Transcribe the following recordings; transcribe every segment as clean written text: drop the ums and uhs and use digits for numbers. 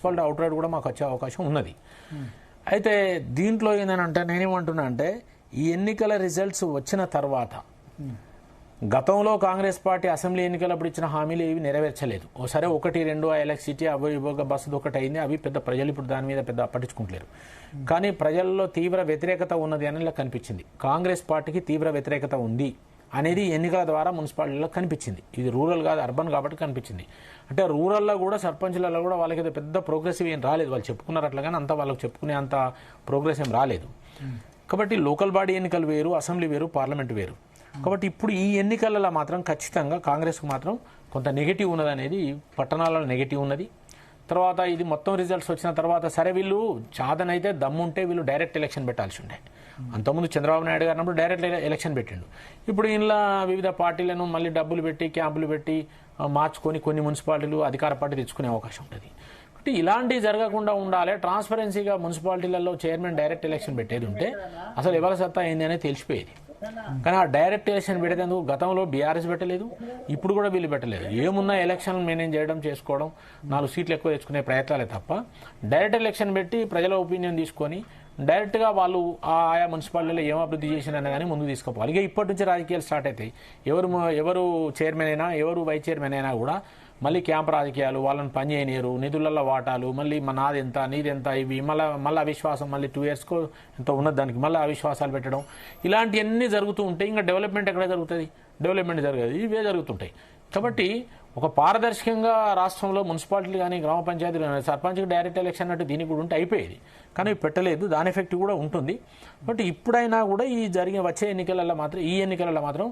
Municipality out right కూడా మాకు వచ్చే అవకాశం ఉన్నది. అయితే దీంట్లో ఏంటంటే నేనేమంటున్నా అంటే ఈ ఎన్నికల రిజల్ట్స్ వచ్చిన తర్వాత గతంలో కాంగ్రెస్ పార్టీ అసెంబ్లీ ఎన్నికలప్పుడు ఇచ్చిన హామీలు ఏవి నెరవేర్చలేదు. ఓసారి 1, 2 ఎలక్ట్రిసిటీ అవి బస్సు ఒకటి అయింది. అవి పెద్ద ప్రజలు ఇప్పుడు దాని మీద పెద్ద పట్టించుకుంటలేరు. కానీ ప్రజల్లో తీవ్ర వ్యతిరేకత ఉన్నది అని ఇలా కనిపించింది. కాంగ్రెస్ పార్టీకి తీవ్ర వ్యతిరేకత ఉంది అనేది ఎన్నికల ద్వారా మున్సిపాలిటీలో కనిపించింది. ఇది రూరల్ కాదు, అర్బన్ కాబట్టి కనిపించింది. అంటే రూరల్లో కూడా సర్పంచ్లలో కూడా వాళ్ళకి పెద్ద ప్రోగ్రెసివ్ ఏం రాలేదు. వాళ్ళు చెప్పుకున్నారు అట్లాగానే అంత వాళ్ళకి చెప్పుకునే అంత ప్రోగ్రెస్ ఏం రాలేదు. కాబట్టి లోకల్ బాడీ ఎన్నికలు వేరు, అసెంబ్లీ వేరు, పార్లమెంట్ వేరు. కాబట్టి ఇప్పుడు ఈ ఎన్నికలలో మాత్రం ఖచ్చితంగా కాంగ్రెస్కు మాత్రం కొంత నెగిటివ్ ఉన్నది అనేది పట్టణాలలో నెగిటివ్ ఉన్నది. తర్వాత ఇది మొత్తం రిజల్ట్స్ వచ్చిన తర్వాత సరే వీళ్ళు చాదనైతే దమ్ముంటే వీళ్ళు డైరెక్ట్ ఎలక్షన్ పెట్టాల్సి ఉండే. అంతకుముందు చంద్రబాబు నాయుడు గారు అన్నప్పుడు డైరెక్ట్ ఎలక్షన్ పెట్టిండు. ఇప్పుడు ఇంట్లో వివిధ పార్టీలను మళ్ళీ డబ్బులు పెట్టి క్యాంపులు పెట్టి మార్చుకొని కొన్ని మున్సిపాలిటీలు అధికార పార్టీ తెచ్చుకునే అవకాశం ఉంటుంది. కాబట్టి ఇలాంటివి జరగకుండా ఉండాలి. ట్రాన్స్పరెన్సీగా మున్సిపాలిటీలలో చైర్మన్ డైరెక్ట్ ఎలక్షన్ పెట్టేది ఉంటే అసలు ఎవరి సత్తా ఏంది అనేది తెలిసిపోయేది. కానీ ఆ డైరెక్ట్ ఎలక్షన్ పెట్టేందుకు గతంలో బీఆర్ఎస్ పెట్టలేదు, ఇప్పుడు కూడా వీళ్ళు పెట్టలేదు. ఏమున్నా ఎలక్షన్ మేనేజ్ చేయడం చేసుకోవడం 4 సీట్లు ఎక్కువ తెచ్చుకునే ప్రయత్నాలే తప్ప డైరెక్ట్ ఎలక్షన్ పెట్టి ప్రజల ఒపీనియన్ తీసుకొని డైరెక్ట్గా వాళ్ళు ఆయా మున్సిపాలిటీలో ఏం అభివృద్ధి చేసినా కానీ ముందుకు తీసుకుపోవాలి. ఇక ఇప్పటి నుంచి రాజకీయాలు స్టార్ట్ అవుతాయి. ఎవరు చైర్మన్ అయినా ఎవరు వైస్ చైర్మన్ అయినా కూడా మళ్ళీ క్యాంప్ రాజకీయాలు, వాళ్ళని పని చేయనియరు, నిధులలో వాటాలు, మళ్ళీ నాదెంత నీదెంత, ఇవి మళ్ళీ అవిశ్వాసం, మళ్ళీ 2 yearsకో ఎంతో ఉన్నది దానికి మళ్ళీ అవిశ్వాసాలు పెట్టడం, ఇలాంటివన్నీ జరుగుతూ ఉంటాయి. ఇంకా డెవలప్మెంట్ ఎక్కడ జరుగుతుంది? డెవలప్మెంట్ జరగదు, ఇవే జరుగుతుంటాయి. కాబట్టి ఒక పారదర్శకంగా రాష్ట్రంలో మున్సిపాలిటీలు కానీ గ్రామ పంచాయతీలు కానీ సర్పంచ్కి డైరెక్ట్ ఎలక్షన్ అన్నట్టు దీనికి కూడా ఉంటే అయిపోయేది. కానీ పెట్టలేదు, దాని ఎఫెక్ట్ కూడా ఉంటుంది. బట్ ఇప్పుడైనా కూడా వచ్చే ఎన్నికలలో మాత్రం ఈ ఎన్నికలలో మాత్రం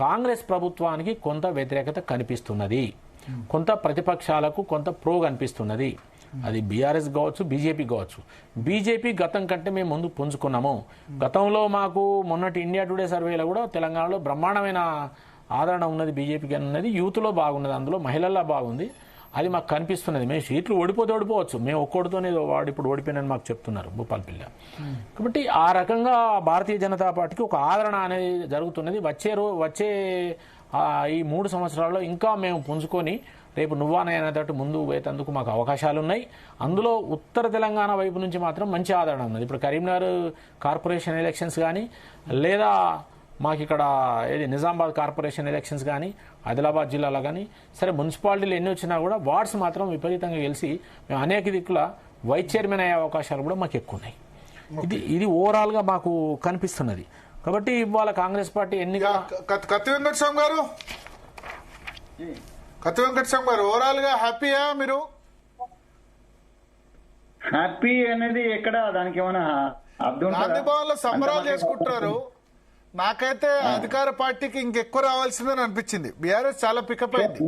కాంగ్రెస్ ప్రభుత్వానికి కొంత వ్యతిరేకత కనిపిస్తున్నది. కొంత ప్రతిపక్షాలకు కొంత ప్రో కనిపిస్తున్నది. అది బీఆర్ఎస్ కావచ్చు, బీజేపీ కావచ్చు. బీజేపీ గతం కంటే మేము ముందు పుంజుకున్నాము. గతంలో మాకు మొన్నటి ఇండియా టుడే సర్వేలో కూడా తెలంగాణలో బ్రహ్మాండమైన ఆదరణ ఉన్నది బీజేపీకి ఉన్నది. యూత్లో బాగున్నది, అందులో మహిళల్లో బాగుంది. అది మాకు కనిపిస్తున్నది. మేము సీట్లు ఓడిపోవచ్చు, మేము ఒక్కోటితోనే వాడు ఇప్పుడు ఓడిపోయినని మాకు చెప్తున్నారు భూపాలపల్లి. కాబట్టి ఆ రకంగా భారతీయ జనతా పార్టీకి ఒక ఆదరణ అనేది జరుగుతున్నది. వచ్చే ఈ 3 సంవత్సరాల్లో ఇంకా మేము పుంజుకొని రేపు నువ్వానైనట్టు ముందు పోయేందుకు మాకు అవకాశాలు ఉన్నాయి. అందులో ఉత్తర తెలంగాణ వైపు నుంచి మాత్రం మంచి ఆదరణ ఉన్నది. ఇప్పుడు కరీంనగర్ కార్పొరేషన్ ఎలక్షన్స్ కానీ, లేదా మాకు ఇక్కడ నిజామాబాద్ కార్పొరేషన్ ఎలక్షన్స్ కానీ, ఆదిలాబాద్ జిల్లాలో కానీ సరే మున్సిపాలిటీలు ఎన్ని వచ్చినా కూడా వార్డ్స్ మాత్రం విపరీతంగా గెలిచి మేము అనేక దిక్కుల వైస్ చైర్మన్ అయ్యే అవకాశాలు కూడా మాకు ఎక్కువ ఉన్నాయి. ఇది ఓవరాల్గా మాకు కనిపిస్తున్నది. కాబట్టి ఇవాళ కాంగ్రెస్ పార్టీ కత్తి వెంకటస్వామి గారు ఓవరాల్ గా హ్యాపీయా? మీరు హ్యాపీ అనేది ఎక్కడ దానికి ఏమైనా గాంధీ భవన్ లో సంబరాలు చేసుకుంటున్నారు. నాకైతే అధికార పార్టీకి ఇంకెక్కువ రావాల్సిందని అనిపించింది. బీఆర్ఎస్ చాలా పికప్ అయింది.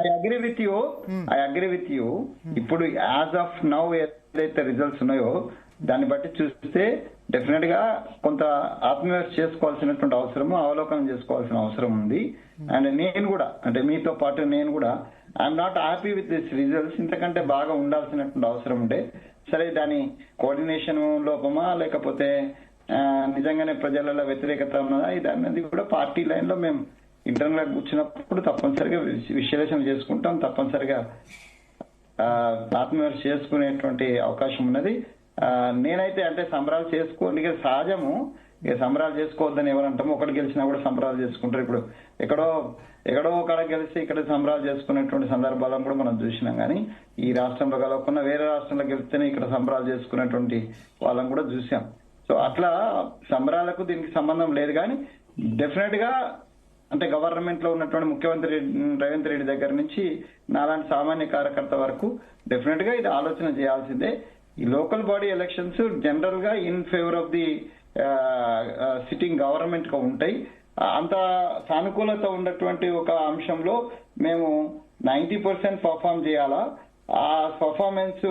I agree with you. ఇప్పుడు యాజ్ ఆఫ్ నౌ ఏదైతే రిజల్ట్స్ ఉన్నాయో దాన్ని బట్టి చూస్తే డెఫినెట్ గా కొంత ఆత్మవిమర్శ చేసుకోవాల్సినటువంటి అవసరము, అవలోకనం చేసుకోవాల్సిన అవసరం ఉంది. అండ్ నేను కూడా అంటే మీతో పాటు నేను కూడా I'm not happy with this results. ఇంతకంటే బాగా ఉండాల్సినటువంటి అవసరం ఉండే. సరే దాని కోఆర్డినేషన్ లోపమా లేకపోతే నిజంగానే ప్రజలలో వ్యతిరేకత ఉన్నదా ఇది అన్నది కూడా పార్టీ లైన్ లో మేము ఇంటర్నల్ గా కూర్చున్నప్పుడు తప్పనిసరిగా విశ్లేషణ చేసుకుంటాం. తప్పనిసరిగా ఆత్మవిమర్శ చేసుకునేటువంటి అవకాశం ఉన్నది. నేనైతే అంటే సంబరాలు చేసుకోండి సహజము. ఇక సంబరాలు చేసుకోవద్దని ఎవరంటాము. ఒకటి గెలిచినా కూడా సంబరాలు చేసుకుంటారు. ఇప్పుడు ఎక్కడో ఒక గెలిచి ఇక్కడ సంబరాలు చేసుకునేటువంటి సందర్భాలను కూడా మనం చూసినాం. కానీ ఈ రాష్ట్రంలో కలవకుండా వేరే రాష్ట్రంలో గెలిస్తేనే ఇక్కడ సంబరాలు చేసుకునేటువంటి వాళ్ళని కూడా చూసాం. సో అట్లా సంబరాలకు దీనికి సంబంధం లేదు. కానీ డెఫినెట్ గా అంటే గవర్నమెంట్ లో ఉన్నటువంటి ముఖ్యమంత్రి రేవంత్ రెడ్డి దగ్గర నుంచి నాలాంటి సామాన్య కార్యకర్త వరకు డెఫినెట్ గా ఇది ఆలోచన చేయాల్సిందే. ఈ లోకల్ బాడీ ఎలక్షన్స్ జనరల్ గా in favour of the sitting government గా ఉంటాయి. అంత సానుకూలత ఉన్నటువంటి ఒక అంశంలో మేము 90% పర్ఫామ్ చేయాలా? ఆ పర్ఫార్మెన్స్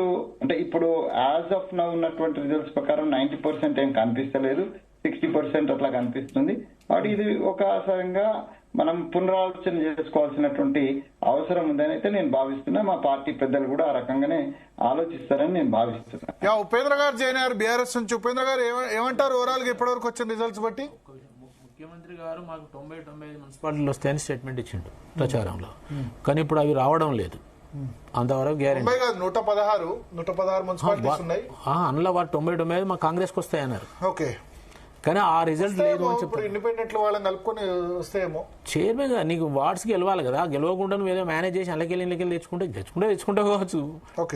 అంటే ఇప్పుడు యాజ్ ఆఫ్ నౌ ఉన్నటువంటి రిజల్ట్స్ ప్రకారం 90% ఏం కనిపిస్తలేదు, 60% అట్లా కనిపిస్తుంది. కాబట్టి ఇది ఒకసారిగా మనం పునరాలోచన చేసుకోవాల్సినటువంటి అవసరం ఉందని అయితే నేను భావిస్తున్నా. మా పార్టీ పెద్దలు కూడా ఆ రకంగానే ఆలోచిస్తారని నేను భావిస్తున్నా. ఉపేంద్ర గారు జాయిన్ అయ్యారు బీఆర్ఎస్ నుంచి. ఉపేంద్ర గారు ఏమంటారు ఓవరాల్ గా ఇప్పటివరకు వచ్చిన రిజల్ట్స్ బట్టి? ముఖ్యమంత్రి గారు మాకు 90-95 మున్సిపాలిటీలు వస్తాయని స్టేట్మెంట్ ఇచ్చిండు ప్రచారంలో. కానీ ఇప్పుడు అవి రావడం లేదు. అంతవరకు గ్యారెంటీ. 90 కాదు, 116 మున్సిపాలిటీస్ ఉన్నాయి. అందులో వారు 99 మా కాంగ్రెస్కి వస్తాయన్నారు. ఓకే, కానీ ఆ రిజల్ట్ లేదు అని ఇప్పుడు ఇండిపెండెంట్ వాళ్ళని కలుపుకొని వస్తాయేమో. చైర్మన్ గా నీకు వార్డ్స్కి గెలవాలి కదా, గెలవకుండా నువ్వు ఏదో మేనేజ్ చేసి ఇళ్ళకెళ్ళి తెచ్చుకుంటే కావచ్చు,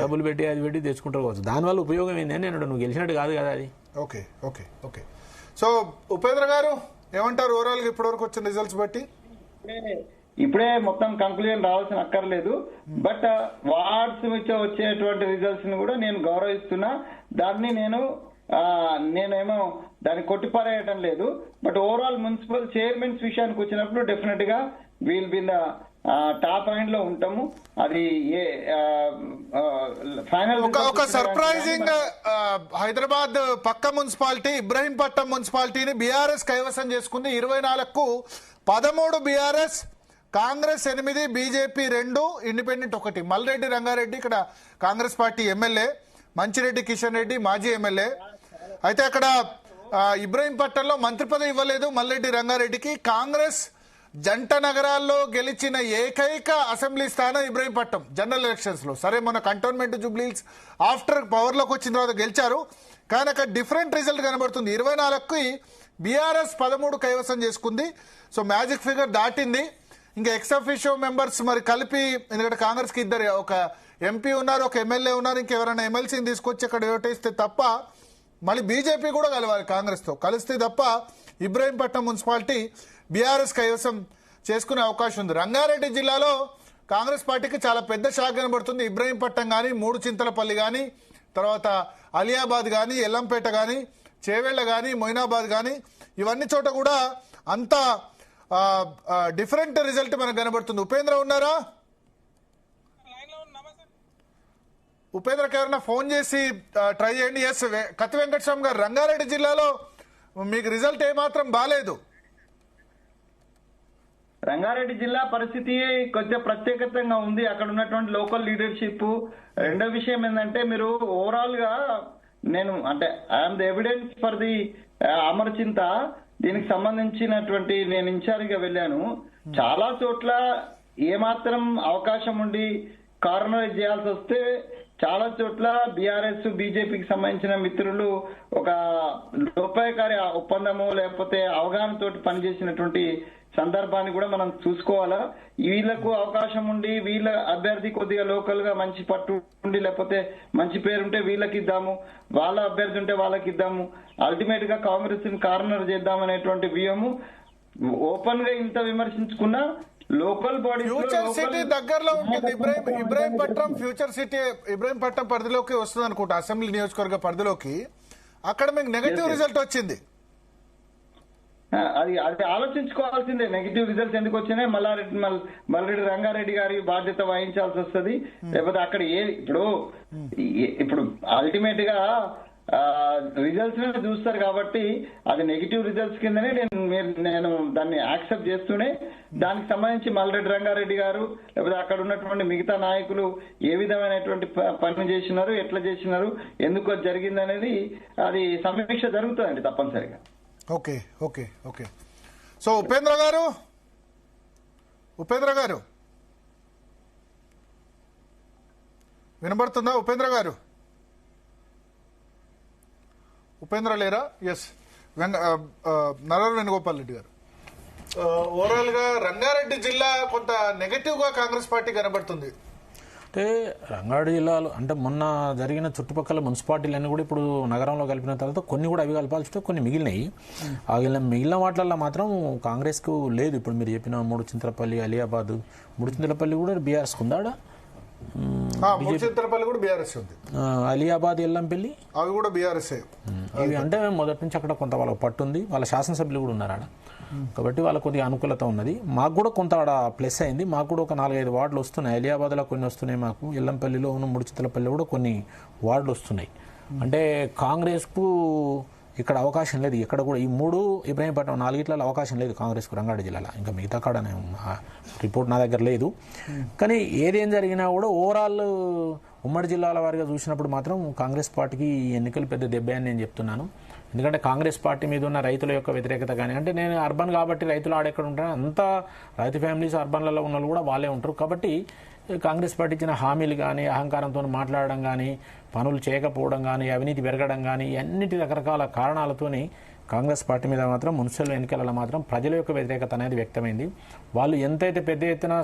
డబ్బులు పెట్టి అది పెట్టి తెచ్చుకుంటూ కావచ్చు. దానివల్ల ఉపయోగం ఏంది అని నేను, నువ్వు గెలిచినట్టు కాదు కదా అది. Okay okay okay. So Upendra గారు ఏమంటారు ఓవరాల్ గా ఇప్పటివరకు వచ్చిన రిజల్ట్స్ బట్టి? ఇప్పుడే మొత్తం కంక్లూజన్ రావాల్సిన అక్కర్లేదు, బట్ వార్డ్స్ వచ్చేటువంటి రిజల్ట్స్ ని కూడా నేను గౌరవిస్తున్నా. దాన్ని నేనేమో దాన్ని కొట్టిపారేయటం లేదు. బట్ ఓవరాల్ మున్సిపల్ చైర్మన్స్ విషయానికి వచ్చినప్పుడు డెఫినెట్ గా వీల్ బి టాప్ లైన్ లో ఉంటాము. అది ఫైనల్ ఒక సర్ప్రైజింగ్ హైదరాబాద్ పక్క మున్సిపాలిటీ ఇబ్రహీంపట్నం మున్సిపాలిటీని బీఆర్ఎస్ కైవసం చేసుకుంది. 24కు 13 BRS, Congress 8, BJP 2, independent 1. Malreddy Rangareddy ఇక్కడ కాంగ్రెస్ పార్టీ ఎమ్మెల్యే, మంచిరెడ్డి కిషన్ రెడ్డి మాజీ ఎమ్మెల్యే. అయితే అక్కడ ఇబ్రహీంపట్నంలో మంత్రి పదవి ఇవ్వలేదు మల్రెడ్డి రంగారెడ్డికి. కాంగ్రెస్ జంట నగరాల్లో గెలిచిన ఏకైక అసెంబ్లీ స్థానం ఇబ్రహీంపట్నం జనరల్ ఎలక్షన్స్ లో. సరే, మన కంటోన్మెంట్ జూబ్లీస్ ఆఫ్టర్ పవర్ లోకి వచ్చిన తర్వాత గెలిచారు, కానీ అక్కడ డిఫరెంట్ రిజల్ట్ కనబడుతుంది. 24కి బీఆర్ఎస్ 13 కైవసం చేసుకుంది. సో మ్యాజిక్ ఫిగర్ దాటింది. ఇంకా ఎక్స్ అఫీషియో మెంబర్స్ మరి కలిపి, ఎందుకంటే కాంగ్రెస్ కి 2, ఒక ఎంపీ ఉన్నారు, ఒక ఎమ్మెల్యే ఉన్నారు, ఇంకెవరైనా ఎమ్మెల్సీని తీసుకొచ్చి అక్కడ ఓటేస్తే తప్ప, మళ్ళీ బీజేపీ కూడా కలవాలి కాంగ్రెస్ తో కలిస్తే తప్ప ఇబ్రహీంపట్నం మున్సిపాలిటీ బీఆర్ఎస్ కైవసం చేసుకునే అవకాశం ఉంది. రంగారెడ్డి జిల్లాలో కాంగ్రెస్ పార్టీకి చాలా పెద్ద షాక్ కనబడుతుంది. ఇబ్రహీంపట్నం కానీ, 3 చింతలపల్లి కానీ, తర్వాత అలియాబాద్ కానీ, ఎల్లంపేట కానీ, చేవెళ్ల కానీ, మొయినాబాద్ కానీ, ఇవన్నీ చోట కూడా అంత డిఫరెంట్ రిజల్ట్ మనకు కనబడుతుంది. ఉపేంద్ర ఉన్నారా? ఉపేంద్రకి ఎవరైనా ఫోన్ చేసి ట్రై చేయండి. ఎస్, కత్తి వెంకటస్వామి గారు, రంగారెడ్డి జిల్లాలో మీకు రిజల్ట్ ఏమాత్రం బాలేదు. రంగారెడ్డి జిల్లా పరిస్థితి కొంచెం ప్రత్యేకంగా ఉంది. అక్కడ ఉన్నటువంటి లోకల్ లీడర్షిప్. రెండో విషయం ఏంటంటే, మీరు ఓవరాల్ గా అంటే I'm the evidence for the Amarchinta, దీనికి సంబంధించినటువంటి నేను ఇన్ఛార్జ్ గా వెళ్ళాను. చాలా చోట్ల ఏమాత్రం అవకాశం ఉండి కార్నరైజ్ చేయాల్సి వస్తే చాలా చోట్ల బీఆర్ఎస్ బీజేపీకి సంబంధించిన మిత్రులు ఒక లోపాయకారి ఒప్పందము లేకపోతే అవగాహనతోటి పనిచేసినటువంటి సందర్భాన్ని కూడా మనం చూసుకోవాలా. వీళ్లకు అవకాశం ఉండి వీళ్ళ అభ్యర్థి కొద్దిగా లోకల్ గా మంచి పట్టు ఉండి లేకపోతే మంచి పేరుంటే వీళ్ళకి ఇద్దాము, వాళ్ళ అభ్యర్థి ఉంటే వాళ్ళకి ఇద్దాము, అల్టిమేట్ గా కాంగ్రెస్ ని కార్నర్ చేద్దామనేటువంటి వ్యూహము. ఓపెన్ గా ఇంత విమర్శించుకున్నా లోకల్ బాడీ ఫ్యూచర్ సిటీ దగ్గరలో ఉంటుంది. ఇబ్రహీంపట్నం ఫ్యూచర్ సిటీ ఇబ్రహీంపట్నం పరిధిలోకి వస్తుంది అనుకుంటా, అసెంబ్లీ నియోజకవర్గ పరిధిలోకి. అక్కడ మీకు నెగటివ్ రిజల్ట్ వచ్చింది. అది ఆలోచించుకోవాల్సిందే. నెగిటివ్ రిజల్ట్స్ ఎందుకు వచ్చినాయి, మల్లారెడ్డి రంగారెడ్డి గారి బాధ్యత వహించాల్సి వస్తుంది. లేకపోతే అక్కడ ఇప్పుడు అల్టిమేట్ గా రిజల్ట్స్ చూస్తారు కాబట్టి అది నెగిటివ్ రిజల్ట్స్ కిందనే నేను దాన్ని యాక్సెప్ట్ చేస్తూనే దానికి సంబంధించి మల్రెడ్డి రంగారెడ్డి గారు లేకపోతే అక్కడ ఉన్నటువంటి మిగతా నాయకులు ఏ విధమైనటువంటి పని చేసినారు, ఎట్లా చేసినారు, ఎందుకు జరిగింది అనేది అది సమీక్ష జరుగుతుందండి తప్పనిసరిగా. Okay okay okay. So Upendra గారు వినబడుతుందా? ఉపేంద్ర లేరా? ఎస్, నరవర్ వేణుగోపాల్ రెడ్డి గారు. ఓవరాల్ గా రంగారెడ్డి జిల్లా కొంత నెగటివ్ గా కాంగ్రెస్ పార్టీ కనబడుతుంది. అంటే రంగారెడ్డి జిల్లాలో అంటే మొన్న జరిగిన చుట్టుపక్కల మున్సిపాలిటీలన్నీ కూడా ఇప్పుడు నగరంలో కలిపిన తర్వాత కొన్ని కూడా అవి కలపాల్సి వస్తే కొన్ని మిగిలినాయి. మిగిలిన వాటిల్లో మాత్రం కాంగ్రెస్కు లేదు. ఇప్పుడు మీరు చెప్పిన 3 చింతలపల్లి, అలియాబాద్, 3 చింతలపల్లి కూడా బీఆర్ఎస్ ఉందా? కూడా బీఆర్ఎస్ ఉంది. అలియాబాద్, ఎల్లంపల్లి అవి కూడా బీఆర్ఎస్. ఇవి అంటే మొదటి నుంచి అక్కడ కొంత వాళ్ళకి పట్టుంది. వాళ్ళ శాసనసభ్యులు కూడా ఉన్నారు ఆడ, కాబట్టి వాళ్ళకు కొద్దిగా అనుకూలత ఉన్నది. మాకు కూడా కొంత ఆడ ప్లస్ అయింది. మాకు కూడా ఒక 4-5 వార్డులు వస్తున్నాయి. అలియాబాద్లో కొన్ని వస్తున్నాయి మాకు, ఎల్లంపల్లిలో ఉన్న 3 చింతలపల్లి కూడా కొన్ని వార్డులు వస్తున్నాయి. అంటే కాంగ్రెస్కు ఇక్కడ అవకాశం లేదు. ఇక్కడ కూడా ఈ 3 ఇబ్రహీంపట్నం 4 అవకాశం లేదు కాంగ్రెస్కు రంగారెడ్డి జిల్లాలో. ఇంకా మిగతా కాడ రిపోర్ట్ నా దగ్గర లేదు. కానీ ఏదేం జరిగినా కూడా ఓవరాల్ ఉమ్మడి జిల్లాల వారిగా చూసినప్పుడు మాత్రం కాంగ్రెస్ పార్టీకి ఎన్నికలు పెద్ద దెబ్బ అని నేను చెప్తున్నాను. ఎందుకంటే కాంగ్రెస్ పార్టీ మీద ఉన్న రైతుల యొక్క వ్యతిరేకత కానీ, అంటే నేను అర్బన్ కాబట్టి రైతులు ఆడెక్కడ ఉంటాను, అంతా రైతు ఫ్యామిలీస్ అర్బన్లలో ఉన్న వాళ్ళు కూడా వాళ్ళే ఉంటారు. కాబట్టి కాంగ్రెస్ పార్టీ ఇచ్చిన హామీలు కానీ, అహంకారంతో మాట్లాడడం కానీ, పనులు చేయకపోవడం కానీ, అవినీతి పెరగడం కానీ, అన్నిటి రకరకాల కారణాలతోని కాంగ్రెస్ పార్టీ మీద మాత్రం మున్సిపల్ ఎన్నికలలో మాత్రం ప్రజల యొక్క వ్యతిరేకత అనేది వ్యక్తమైంది. వాళ్ళు ఎంతైతే పెద్ద ఎత్తున